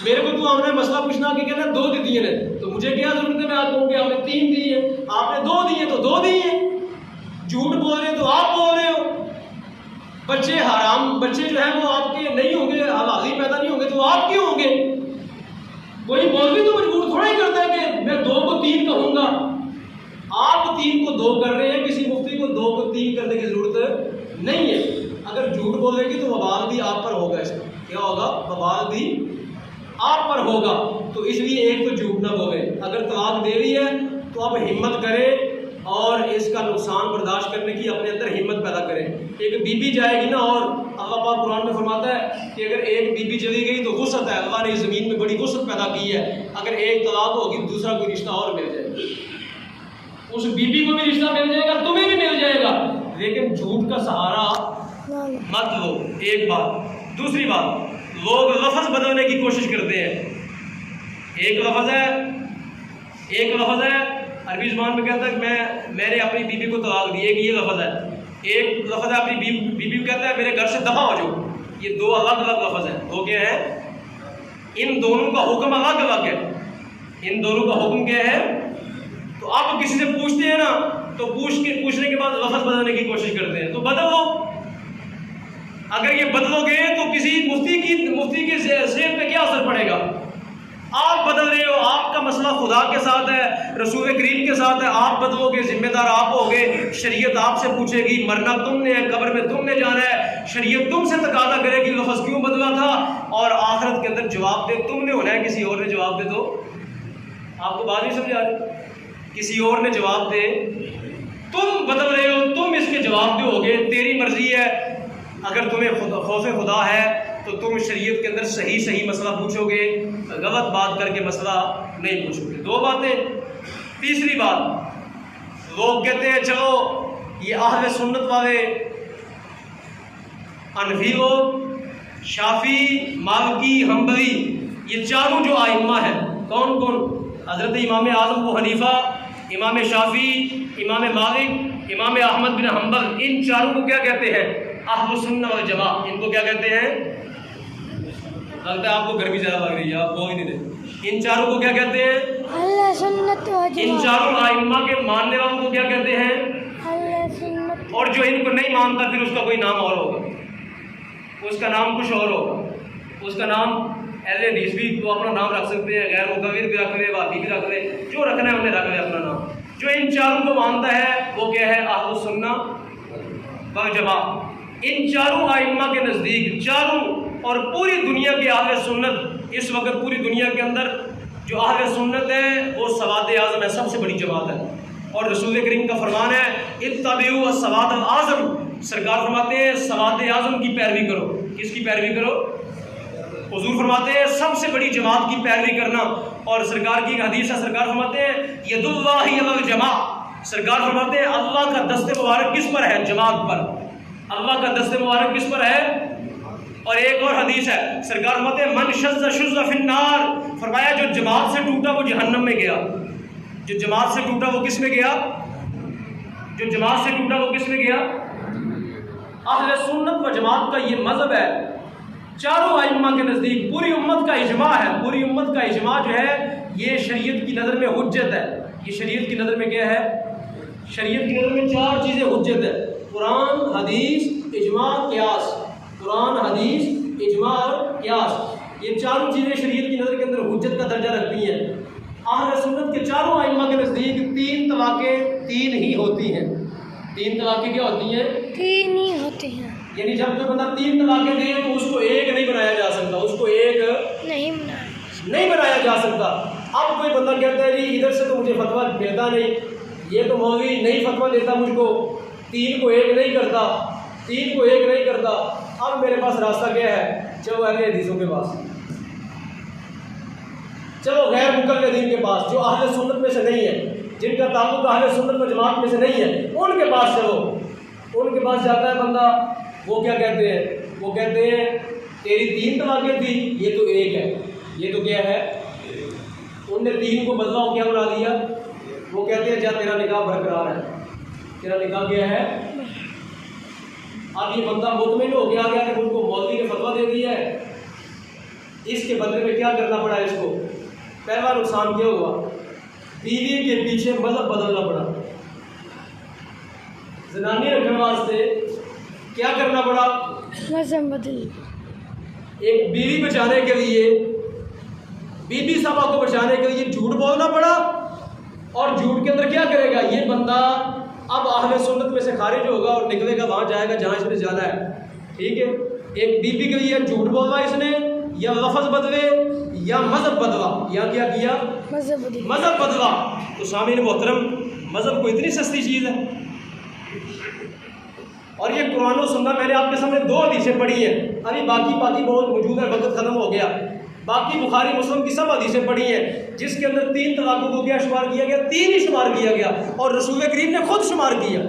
मेरे को तू आपने मसला पूछना कि कहना 2 देती है, तो मुझे क्या जरूरत है? मैं आप कहूँ कि आपने 3 दी है, आपने 2 दी है तो 2 दी है। झूठ बोल रहे हो तो आप बोल रहे हो। बच्चे हराम बच्चे जो है वो आपके नहीं होंगे, हलाली पैदा नहीं होंगे तो आप क्यों होंगे? कोई मौलवी तो मजबूर थोड़ा ही करता है कि मैं 2 को 3 कहूँगा। आप 3 को 2 कर रहे हैं, किसी मुफ्ती को 2 को 3 करने की जरूरत नहीं है। अगर झूठ बोलेगी तो वबाल भी आप पर होगा। इसका क्या होगा? वबाल भी आप पर होगा। तो इसलिए एक तो झूठ ना बोले। अगर तलाक दे रही है तो आप हिम्मत करें और इसका नुकसान बर्दाश्त करने की अपने अंदर हिम्मत पैदा करें। एक बीबी जाएगी ना, और अल्लाह पाक कुरान में फरमाता है कि अगर एक बीबी चली गई तो गुस्सत है। अल्लाह ने ज़मीन में बड़ी गुस्सत पैदा की है। अगर एक तलाक होगी तो दूसरा कोई रिश्ता और मिल जाएगा, उस बीबी को भी रिश्ता मिल जाएगा, तुम्हें भी मिल जाएगा। लेकिन झूठ का सहारा मत लो, एक बात। दूसरी बात, लोग लफ्ज़ बदलने की कोशिश करते हैं। एक लफ्ज़ है अरबी ज़ुबान में कहता है मैंने अपनी बीबी को तलाक दी, एक ये लफ्ज़ है। एक लफ्ज़ है अपनी बीबी को कहता है मेरे घर से दफ़ा हो जाओ। ये 2 अलग अलग लफ्ज़ हैं। वो क्या है? इन दोनों का हुक्म अलग अलग है। इन दोनों का हुक्म क्या है? तो आप किसी से पूछते हैं ना, तो पूछने के बाद लफ्ज़ बदलने की कोशिश करते हैं, तो बदलो। अगर ये बदलोगे तो किसी मुफ्ती के ज़हन पे क्या असर पड़ेगा? आप बदल रहे हो, आपका मसला खुदा के साथ है, रसूल करीम के साथ है, आप बदलोगे, जिम्मेदार आप होगे। शरीयत आपसे पूछेगी, मरना तुमने है, कब्र में तुमने जाना है। शरीयत तुमसे तकाज़ा करेगी लफ्ज़ क्यों बदला था, और आखिरत के अंदर जवाब दे तुमने होना है, किसी और ने जवाब दे। तो आपको बात नहीं समझ आ रही? किसी और ने जवाब दे, तुम बदल रहे हो, तुम इसके जवाब दोगे, तेरी मर्जी है। अगर तुम्हें खौफ खुदा है तो तुम शरीयत के अंदर सही मसला पूछोगे, गलत बात करके मसला नहीं पूछोगे। 2 बातें। तीसरी बात, लोग कहते हैं चलो ये अहले सुन्नत वाले हनफी लोग, शाफी, मालिकी, हम्बली, ये चारों जो आइम्मा हैं, कौन कौन? हज़रत इमाम आज़म अबू हनीफा, इमाम शाफी, इमाम मालिक, इमाम अहमद बिन हम्बल, इन चारों को क्या कहते हैं? अहलुस सुन्नह वल जमा। इनको क्या कहते हैं? लगता है आपको गर्मी ज़्यादा लग रही है, आप बोल ही नहीं रहे। इन चारों को क्या कहते हैं? अहले सुन्नत वल जमा। इन चारों आइम्मा के मानने वालों को क्या कहते हैं? अहले सुन्नत। और जो इनको नहीं मानता फिर उसका कोई नाम और होगा, उसका नाम कुछ और होगा। उसका नाम अहले हदीस भी वो अपना नाम रख सकते हैं, गैर मुकव्विर भी रख ले, वादी भी रख ले, जो रखना है उन्हें रख ले अपना नाम। जो इन चारों को मानता है वो क्या है? अहलुस सुन्नह वल जमा। इन चारों आइम्मा के नज़दीक, चारों और पूरी दुनिया के अहले सुन्नत, इस वक्त पूरी दुनिया के अंदर जो अहले सुन्नत है वो सवाद आज़म है, सबसे बड़ी जमात है। और रसूल करीम का फरमान है इत्तबिउ सवाद आज़म, सरकार फरमाते हैं सवाद आज़म की पैरवी करो। किसकी पैरवी करो? हुजूर फरमाते हैं सबसे बड़ी जमात की पैरवी करना। और सरकार की एक हदीस है, सरकार फरमाते हैं यदुल्लाहि अलल जमा, सरकार फरमाते हैं अल्लाह का दस्ते मुबारक किस पर है? जमात पर। अल्लाह का दस्ते मुबारक किस पर है? और एक और हदीस है, सरकार फरमाते हैं मन शज़्ज़ शुज़्ज़ फिन्नार, फरमाया जो जमात से टूटा वो जहन्नम में गया। जो जमात से टूटा वो किस में गया? जो जमात से टूटा वो किस में गया? अहले सुन्नत व जमात का ये मज़हब है, चारों आइम्मा के नज़दीक पूरी उम्मत का इजमा है। पूरी उम्मत का इजमा जो है ये शरीयत की नज़र में हुज्जत है। ये शरीयत की नज़र में क्या है? शरीयत की नज़र में चार चीज़ें हुज्जत है, कुरान, हदीस, इजमा, क़ियास। कुरान, हदीस, इजमा और क़ियास, ये चारों चीज़ें शरीयत की नज़र के अंदर हुज्जत का दर्जा रखती हैं। अहले सुन्नत के चारों आइम्मा के नज़दीक तीन तलाक़ें तीन ही होती हैं। तीन तलाक़ें क्या होती हैं? तीन ही होते हैं। यानी जब कोई बंदा तीन तलाक़ें दे तो उसको एक नहीं बनाया जा सकता, उसको एक नहीं बनाया जा सकता। अब कोई बंदा कहता है जी इधर से तो मुझे फतवा मिलता नहीं, ये तो मौलवी नहीं फतवा देता मुझको, तीन को एक नहीं करता, तीन को एक नहीं करता। अब मेरे पास रास्ता क्या है? चलो अहले हदीसों के पास, चलो गैर मुक़ल्लिदीन के पास, जो अहले सुन्नत में से नहीं है, जिनका ताल्लुक अहले सुन्नत व जमात में से नहीं है, उनके पास चलो। उनके पास जाता है बंदा, वो क्या कहते हैं? वो कहते हैं तेरी तीन तलाक़ें थी, ये तो एक है। ये तो क्या है? उनने तीन को बदला क्या बना दिया? वो कहते हैं जा तेरा निकाह बरकरार है, तेरा निकाह क्या है? अब ये बंदा मुतमिन हो गया कि मुझको मौलवी ने फतवा दे दिया है, इसके बदले में क्या करना पड़ा इसको? पहला नुकसान क्या हुआ? बीवी के पीछे मज़हब बदलना पड़ा। ज़नानी रखने वास्ते क्या करना पड़ा? मज़हब बदल। एक बीवी बचाने के लिए, बीबी साहबा को बचाने के लिए झूठ बोलना पड़ा। और झूठ के अंदर क्या करेगा ये बंदा? अब अहले सुन्नत में से खारिज होगा और निकलेगा वहाँ जाएगा जहाँ इसने जाना है। ठीक है, एक बीबी के लिए झूठ बोला इसने, या लफ्ज़ बदले या मज़हब बदला, या क्या किया? मज़हब बदला। तो सामीन मोहतरम, मज़हब को इतनी सस्ती चीज़ है। और ये कुरान और सुन्नत, मैंने आपके सामने दो हदीसें पढ़ी हैं, अभी बाकी बहुत मौजूद है, वक्त ख़त्म हो गया। बाकी बुखारी मुस्लिम की सब हदीसें पढ़ी हैं जिसके अंदर तीन तलाक़ों को क्या शुमार किया गया? तीन ही शुमार किया गया। और रसूल करीम ने खुद शुमार किया,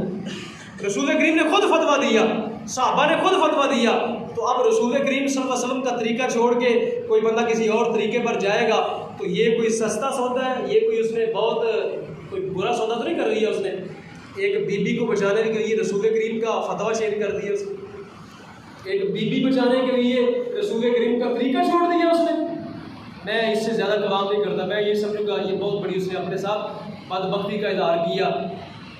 रसूल करीम ने खुद फतवा दिया, सहाबा ने खुद फतवा दिया। तो अब रसूल करीम सल्लल्लाहु अलैहि वसल्लम का तरीका छोड़ के कोई बंदा किसी और तरीके पर जाएगा तो ये कोई सस्ता सौदा है? ये कोई उसने बहुत कोई बुरा सौदा तो नहीं कर रही है उसने? एक बीबी को बचाने के लिए रसूल करीम का फतवा चेंज कर दिया उसने, एक बीबी बचाने के लिए रसूल करीम का तरीका छोड़ दिया उसने। मैं इससे ज़्यादा कलाम नहीं करता, मैं ये समझूंगा ये बहुत बड़ी उसने अपने साथ बदबख्ती का इज़हार किया।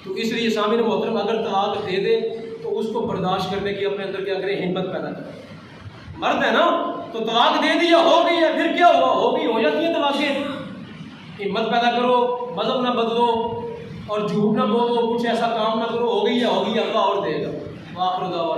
तो इसलिए सामीन मोहतरम, अगर तलाक दे दे तो उसको बर्दाश्त करने की अपने अंदर क्या करें? हिम्मत पैदा करें। मर्द है ना, तो तलाक दे दिया, हो गई है, फिर क्या हुआ? हो गई, हो जाती है तलाक़ें। हिम्मत पैदा करो, मज़हब ना बदलो और झूठ ना बोलो, कुछ ऐसा काम ना करो, हो गई है, अल्लाह और देगा। आखिर दावा।